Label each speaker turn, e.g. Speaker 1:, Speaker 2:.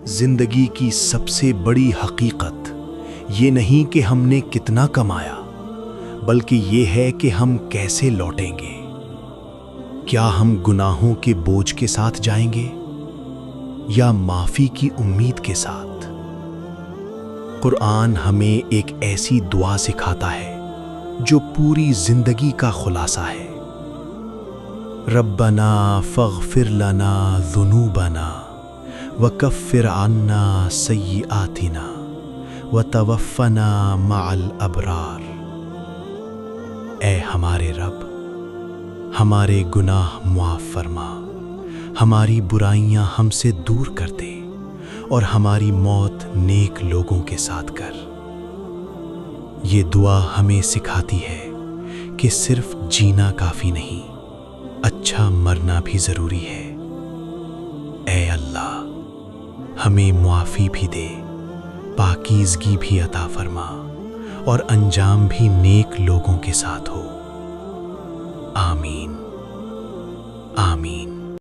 Speaker 1: زندگی کی سب سے بڑی حقیقت یہ نہیں کہ ہم نے کتنا کمایا، بلکہ یہ ہے کہ ہم کیسے لوٹیں گے۔ کیا ہم گناہوں کے بوجھ کے ساتھ جائیں گے یا معافی کی امید کے ساتھ؟ قرآن ہمیں ایک ایسی دعا سکھاتا ہے جو پوری زندگی کا خلاصہ ہے۔ ربنا فاغفر لنا ذنوبنا وکفر عنا سیئاتنا وتوفنا مع الابرار۔ اے ہمارے رب، ہمارے گناہ معاف فرما، ہماری برائیاں ہم سے دور کر دے اور ہماری موت نیک لوگوں کے ساتھ کر۔ یہ دعا ہمیں سکھاتی ہے کہ صرف جینا کافی نہیں، اچھا مرنا بھی ضروری ہے۔ اے اللہ، ہمیں معافی بھی دے، پاکیزگی بھی عطا فرما اور انجام بھی نیک لوگوں کے ساتھ ہو۔ آمین آمین۔